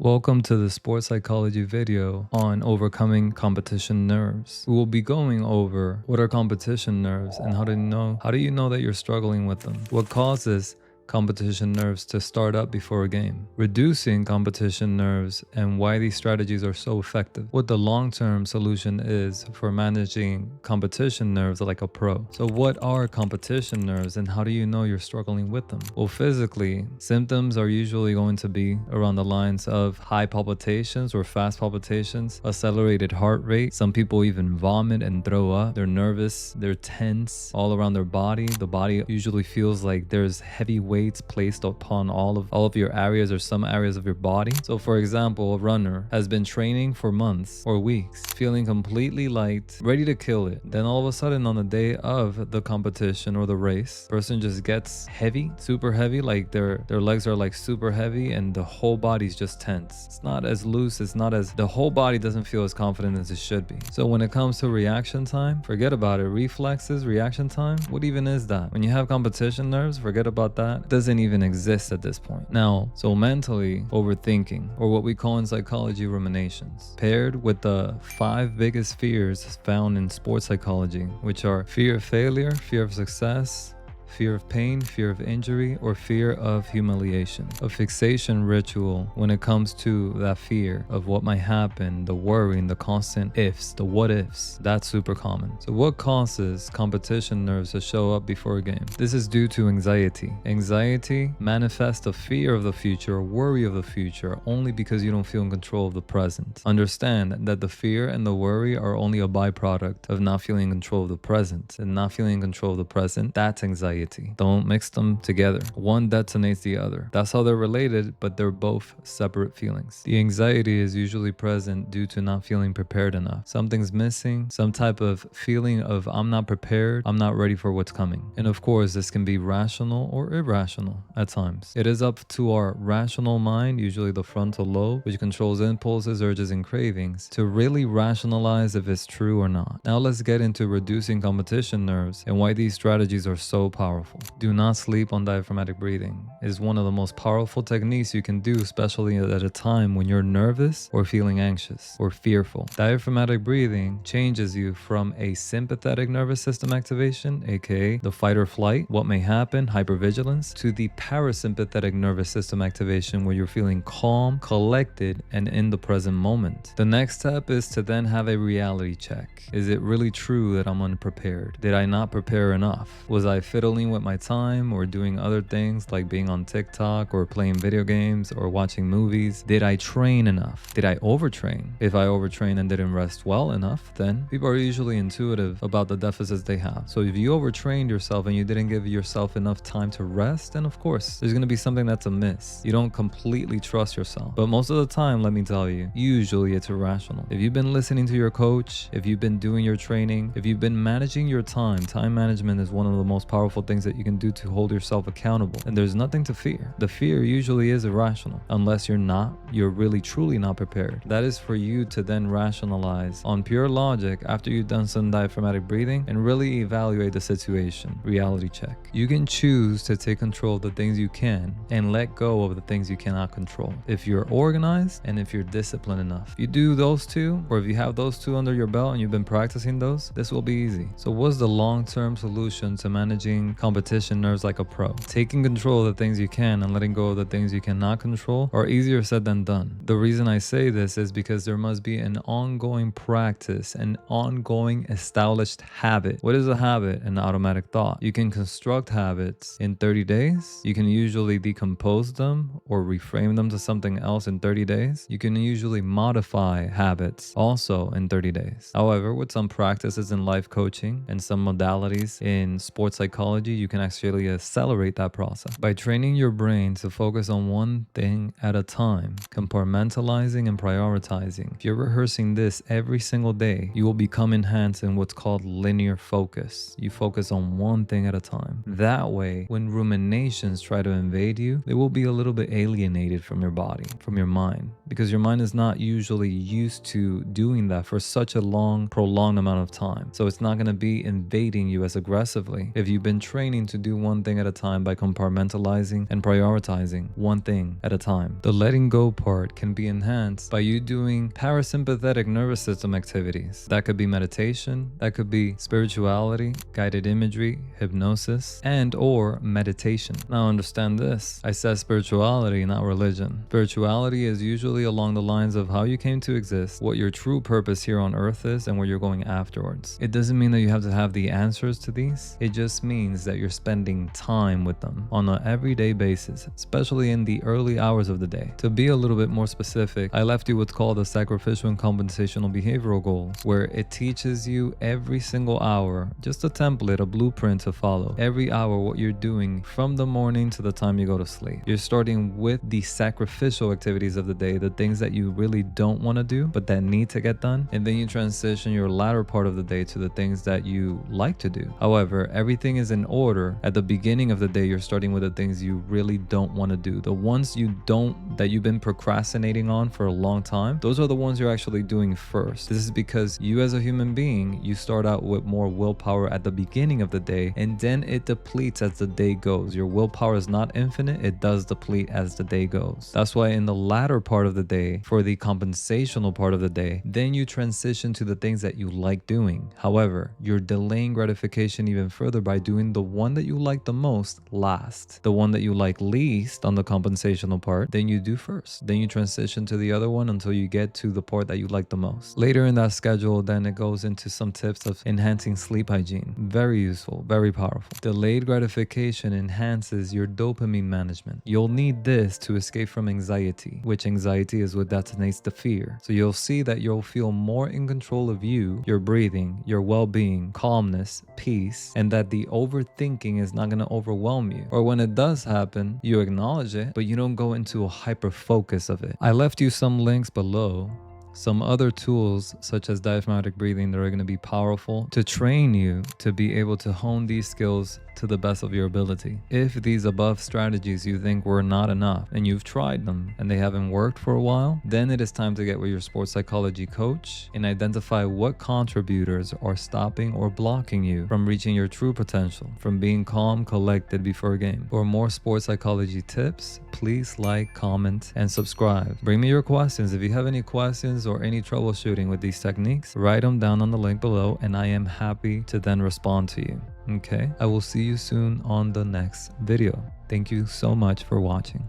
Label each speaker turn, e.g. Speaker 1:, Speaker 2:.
Speaker 1: Welcome to the sports psychology video on overcoming competition nerves. We will be going over what are competition nerves and how do you know that you're struggling with them? What causes competition nerves to start up before a game, reducing competition nerves, and why these strategies are so effective, what the long-term solution is for managing competition nerves like a pro. So what are competition nerves and how do you know you're struggling with them? Well, physically, symptoms are usually going to be around the lines of high palpitations or fast palpitations, accelerated heart rate. Some people even vomit and throw up. They're nervous, they're tense all around their body. The body usually feels like there's heavy weights placed upon all of your areas or some areas of your body. So for example, a runner has been training for months or weeks, feeling completely light, ready to kill it. Then all of a sudden on the day of the competition or the race, person just gets heavy, super heavy, like their legs are like super heavy and the whole body's just tense. It's not as loose, the whole body doesn't feel as confident as it should be. So when it comes to reaction time, forget about it. Reflexes, reaction time, what even is that? When you have competition nerves, forget about that. Doesn't even exist at this point. Now, so mentally, overthinking, or what we call in psychology ruminations, paired with the 5 biggest fears found in sports psychology, which are fear of failure, fear of success, fear of pain, fear of injury, or fear of humiliation. A fixation ritual when it comes to that fear of what might happen, the worry and the constant ifs, the what ifs, that's super common. So what causes competition nerves to show up before a game? This is due to anxiety. Anxiety manifests a fear of the future or worry of the future only because you don't feel in control of the present. Understand that the fear and the worry are only a byproduct of not feeling in control of the present. And not feeling in control of the present, that's anxiety. Don't mix them together. One detonates the other. That's how they're related, but they're both separate feelings. The anxiety is usually present due to not feeling prepared enough. Something's missing, some type of feeling of I'm not prepared, I'm not ready for what's coming. And of course, this can be rational or irrational at times. It is up to our rational mind, usually the frontal lobe, which controls impulses, urges, and cravings, to really rationalize if it's true or not. Now let's get into reducing competition nerves and why these strategies are so powerful. Do not sleep on diaphragmatic breathing. It is one of the most powerful techniques you can do, especially at a time when you're nervous or feeling anxious or fearful. Diaphragmatic breathing changes you from a sympathetic nervous system activation, aka the fight or flight, what may happen, hypervigilance, to the parasympathetic nervous system activation where you're feeling calm, collected, and in the present moment. The next step is to then have a reality check. Is it really true that I'm unprepared? Did I not prepare enough? Was I fiddling with my time or doing other things like being on TikTok or playing video games or watching movies? Did I train enough? Did I overtrain? If I overtrained and didn't rest well enough, then people are usually intuitive about the deficits they have. So if you overtrained yourself and you didn't give yourself enough time to rest, then of course there's going to be something that's amiss. You don't completely trust yourself. But most of the time, let me tell you, usually it's irrational. If you've been listening to your coach, if you've been doing your training, if you've been managing your time management is one of the most powerful things that you can do to hold yourself accountable, and there's nothing to fear. The fear usually is irrational unless you're really truly not prepared. That is for you to then rationalize on pure logic after you've done some diaphragmatic breathing and really evaluate the situation. Reality check. You can choose to take control of the things you can and let go of the things you cannot control. If you're organized and if you're disciplined enough, if you do those two, or if you have those two under your belt and you've been practicing those, this will be easy. So what's the long-term solution to managing competition nerves like a pro? Taking control of the things you can and letting go of the things you cannot control are easier said than done. The reason I say this is because there must be an ongoing practice, an ongoing established habit. What is a habit? An automatic thought. You can construct habits in 30 days. You can usually decompose them or reframe them to something else in 30 days. You can usually modify habits also in 30 days. However, with some practices in life coaching and some modalities in sports psychology, you can actually accelerate that process by training your brain to focus on one thing at a time, compartmentalizing and prioritizing. If you're rehearsing this every single day, you will become enhanced in what's called linear focus. You focus on one thing at a time. That way, when ruminations try to invade you, they will be a little bit alienated from your body, from your mind. because your mind is not usually used to doing that for such a long, prolonged amount of time. So it's not going to be invading you as aggressively if you've been training to do one thing at a time by compartmentalizing and prioritizing one thing at a time. The letting go part can be enhanced by you doing parasympathetic nervous system activities. That could be meditation, that could be spirituality, guided imagery, hypnosis, and or meditation. Now understand this. I said spirituality, not religion. Spirituality is usually along the lines of how you came to exist, what your true purpose here on earth is, and where you're going afterwards. It doesn't mean that you have to have the answers to these. It just means that you're spending time with them on an everyday basis, especially in the early hours of the day. To be a little bit more specific, I left you what's called a sacrificial and compensational behavioral goal, where it teaches you every single hour, just a template, a blueprint to follow. Every hour what you're doing from the morning to the time you go to sleep. You're starting with the sacrificial activities of the day, the things that you really don't want to do, but that need to get done. And then you transition your latter part of the day to the things that you like to do. However, everything is in order. At the beginning of the day, you're starting with the things you really don't want to do. The ones that you've been procrastinating on for a long time, those are the ones you're actually doing first. This is because you as a human being, you start out with more willpower at the beginning of the day, and then it depletes as the day goes. Your willpower is not infinite, it does deplete as the day goes. That's why in the latter part of the day, for the compensational part of the day, then you transition to the things that you like doing. However, you're delaying gratification even further by doing the one that you like the most last. The one that you like least on the compensational part, then you do first. Then you transition to the other one until you get to the part that you like the most. Later in that schedule, then it goes into some tips of enhancing sleep hygiene. Very useful, very powerful. Delayed gratification enhances your dopamine management. You'll need this to escape from anxiety, which anxiety is what detonates the fear. So you'll see that you'll feel more in control of you, your breathing, your well-being, calmness, peace, and that the overthinking is not going to overwhelm you. Or when it does happen, you acknowledge it, but you don't go into a hyper focus of it. I left you some links below. Some other tools such as diaphragmatic breathing that are going to be powerful to train you to be able to hone these skills to the best of your ability. If these above strategies you think were not enough and you've tried them and they haven't worked for a while, then it is time to get with your sports psychology coach and identify what contributors are stopping or blocking you from reaching your true potential, from being calm, collected before a game. For more sports psychology tips, please like, comment, and subscribe. Bring me your questions. If you have any questions or any troubleshooting with these techniques, write them down on the link below and I am happy to then respond to you. Okay, I will see you soon on the next video. Thank you so much for watching.